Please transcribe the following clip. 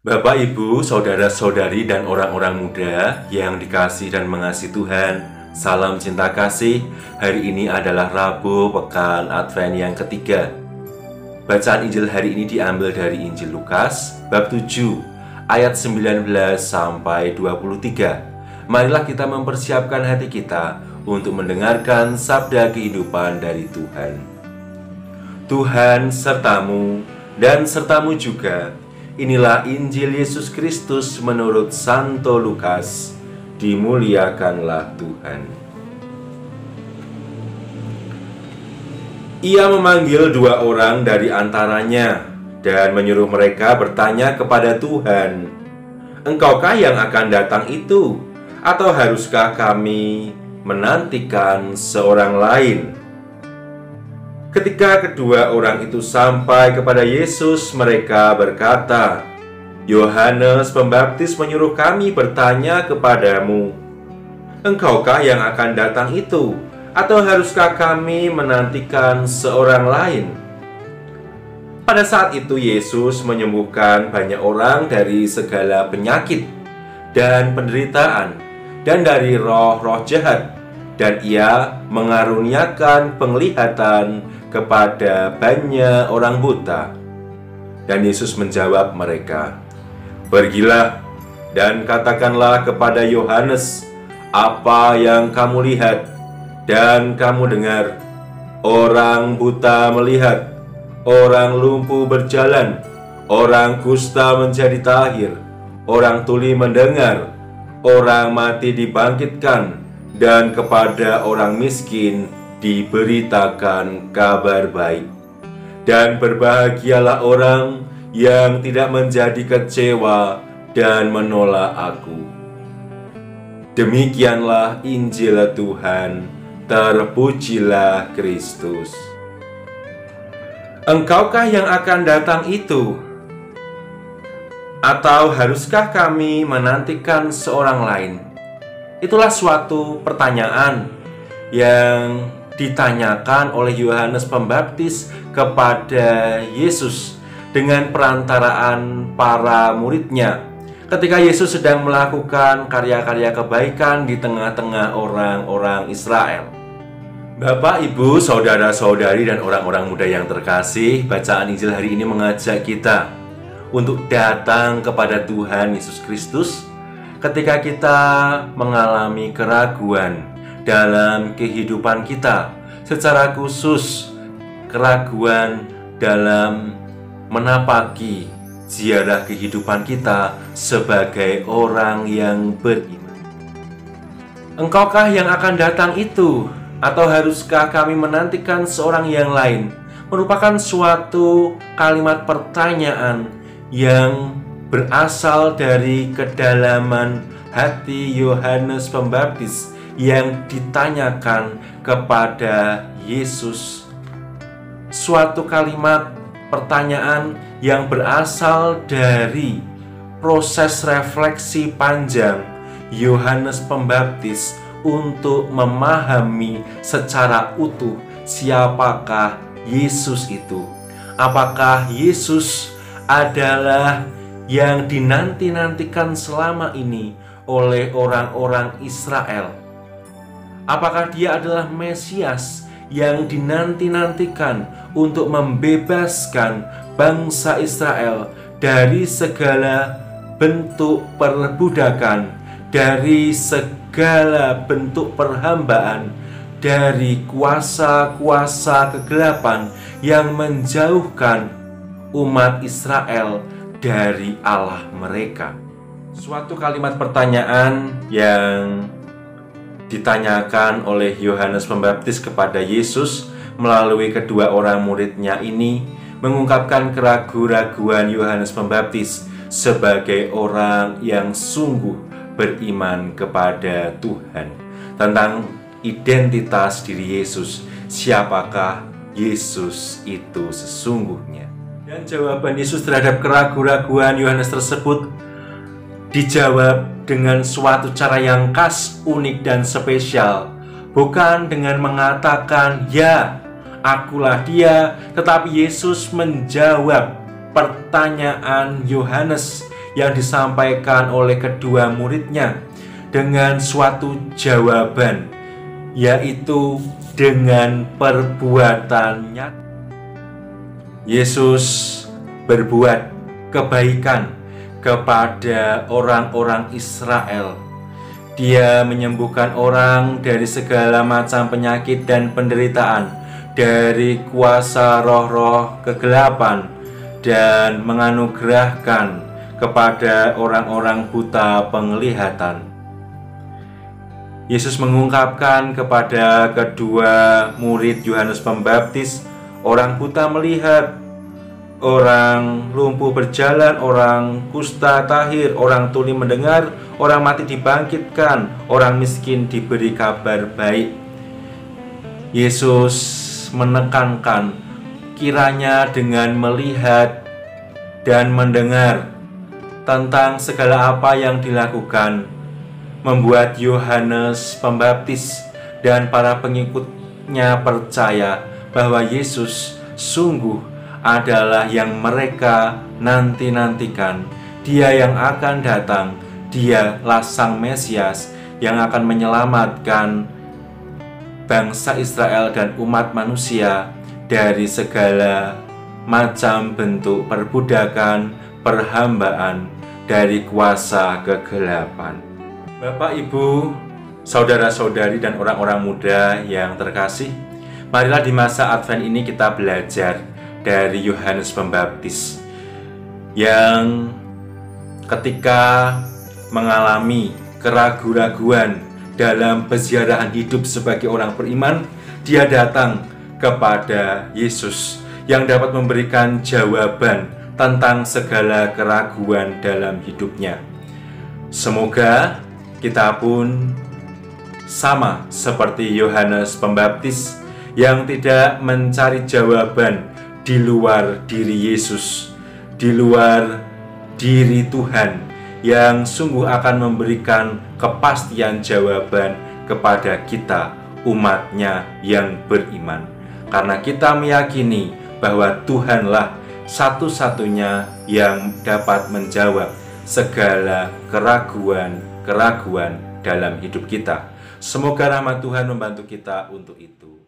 Bapak, Ibu, saudara-saudari, dan orang-orang muda yang dikasihi dan mengasihi Tuhan, salam cinta kasih. Hari ini adalah Rabu Pekan Advent yang ketiga. Bacaan Injil hari ini diambil dari Injil Lukas, bab 7, ayat 19 sampai 23. Marilah kita mempersiapkan hati kita untuk mendengarkan sabda kehidupan dari Tuhan. Tuhan sertamu dan sertamu juga. Inilah Injil Yesus Kristus menurut Santo Lukas. Dimuliakanlah Tuhan. Ia memanggil 2 orang dari antaranya dan menyuruh mereka bertanya kepada Tuhan, "Engkaukah yang akan datang itu? Atau haruskah kami menantikan seorang lain?" Ketika kedua orang itu sampai kepada Yesus, mereka berkata, "Yohanes Pembaptis menyuruh kami bertanya kepadamu, Engkaukah yang akan datang itu? Atau haruskah kami menantikan seorang lain?" Pada saat itu Yesus menyembuhkan banyak orang dari segala penyakit dan penderitaan dan dari roh-roh jahat, dan Ia mengaruniakan penglihatan kepada banyak orang buta. Dan Yesus menjawab mereka, "Pergilah dan katakanlah kepada Yohanes apa yang kamu lihat dan kamu dengar. Orang buta melihat, orang lumpuh berjalan, orang kusta menjadi tahir, orang tuli mendengar, orang mati dibangkitkan, dan kepada orang miskin diberitakan kabar baik. Dan berbahagialah orang yang tidak menjadi kecewa dan menolak Aku." Demikianlah Injil Tuhan. Terpujilah Kristus. Engkaukah yang akan datang itu? Atau haruskah kami menantikan seorang lain? Itulah suatu pertanyaan yang ditanyakan oleh Yohanes Pembaptis kepada Yesus dengan perantaraan para muridnya ketika Yesus sedang melakukan karya-karya kebaikan di tengah-tengah orang-orang Israel. Bapak, Ibu, saudara-saudari, dan orang-orang muda yang terkasih, bacaan Injil hari ini mengajak kita untuk datang kepada Tuhan Yesus Kristus ketika kita mengalami keraguan dalam kehidupan kita, secara khusus keraguan dalam menapaki ziarah kehidupan kita sebagai orang yang beriman. Engkaukah yang akan datang itu? Atau haruskah kami menantikan seorang yang lain? Merupakan suatu kalimat pertanyaan yang berasal dari kedalaman hati Yohanes Pembaptis yang ditanyakan kepada Yesus. Suatu kalimat pertanyaan yang berasal dari proses refleksi panjang Yohanes Pembaptis untuk memahami secara utuh siapakah Yesus itu. Apakah Yesus adalah yang dinanti-nantikan selama ini oleh orang-orang Israel? Apakah Dia adalah Mesias yang dinanti-nantikan untuk membebaskan bangsa Israel dari segala bentuk perbudakan, dari segala bentuk perhambaan, dari kuasa-kuasa kegelapan yang menjauhkan umat Israel dari Allah mereka? Suatu kalimat pertanyaan yang ditanyakan oleh Yohanes Pembaptis kepada Yesus melalui kedua orang muridnya ini mengungkapkan keraguan-raguan Yohanes Pembaptis sebagai orang yang sungguh beriman kepada Tuhan tentang identitas diri Yesus. Siapakah Yesus itu sesungguhnya? Dan jawaban Yesus terhadap keraguan-raguan Yohanes tersebut dijawab dengan suatu cara yang khas, unik, dan spesial. Bukan dengan mengatakan, "Ya, akulah dia," tetapi Yesus menjawab pertanyaan Yohanes yang disampaikan oleh kedua muridnya dengan suatu jawaban, yaitu dengan perbuatannya. Yesus berbuat kebaikan kepada orang-orang Israel. Dia menyembuhkan orang dari segala macam penyakit dan penderitaan, dari kuasa roh-roh kegelapan, dan menganugerahkan kepada orang-orang buta penglihatan. Yesus mengungkapkan kepada kedua murid Yohanes Pembaptis, orang buta melihat, orang lumpuh berjalan, orang kusta tahir, orang tuli mendengar, orang mati dibangkitkan, orang miskin diberi kabar baik. Yesus menekankan kiranya dengan melihat dan mendengar tentang segala apa yang dilakukan, membuat Yohanes Pembaptis dan para pengikutnya percaya bahwa Yesus sungguh adalah yang mereka nanti-nantikan. Dia yang akan datang, Dialah Sang Mesias yang akan menyelamatkan bangsa Israel dan umat manusia dari segala macam bentuk perbudakan, perhambaan, dari kuasa kegelapan. Bapak, Ibu, saudara-saudari, dan orang-orang muda yang terkasih, marilah di masa Advent ini kita belajar dari Yohanes Pembaptis yang ketika mengalami keraguan-raguan dalam peziarahan hidup sebagai orang beriman, dia datang kepada Yesus yang dapat memberikan jawaban tentang segala keraguan dalam hidupnya. Semoga kita pun sama seperti Yohanes Pembaptis yang tidak mencari jawaban di luar diri Yesus, di luar diri Tuhan, yang sungguh akan memberikan kepastian jawaban kepada kita, umat-Nya yang beriman. Karena kita meyakini bahwa Tuhanlah satu-satunya yang dapat menjawab segala keraguan-keraguan dalam hidup kita. Semoga rahmat Tuhan membantu kita untuk itu.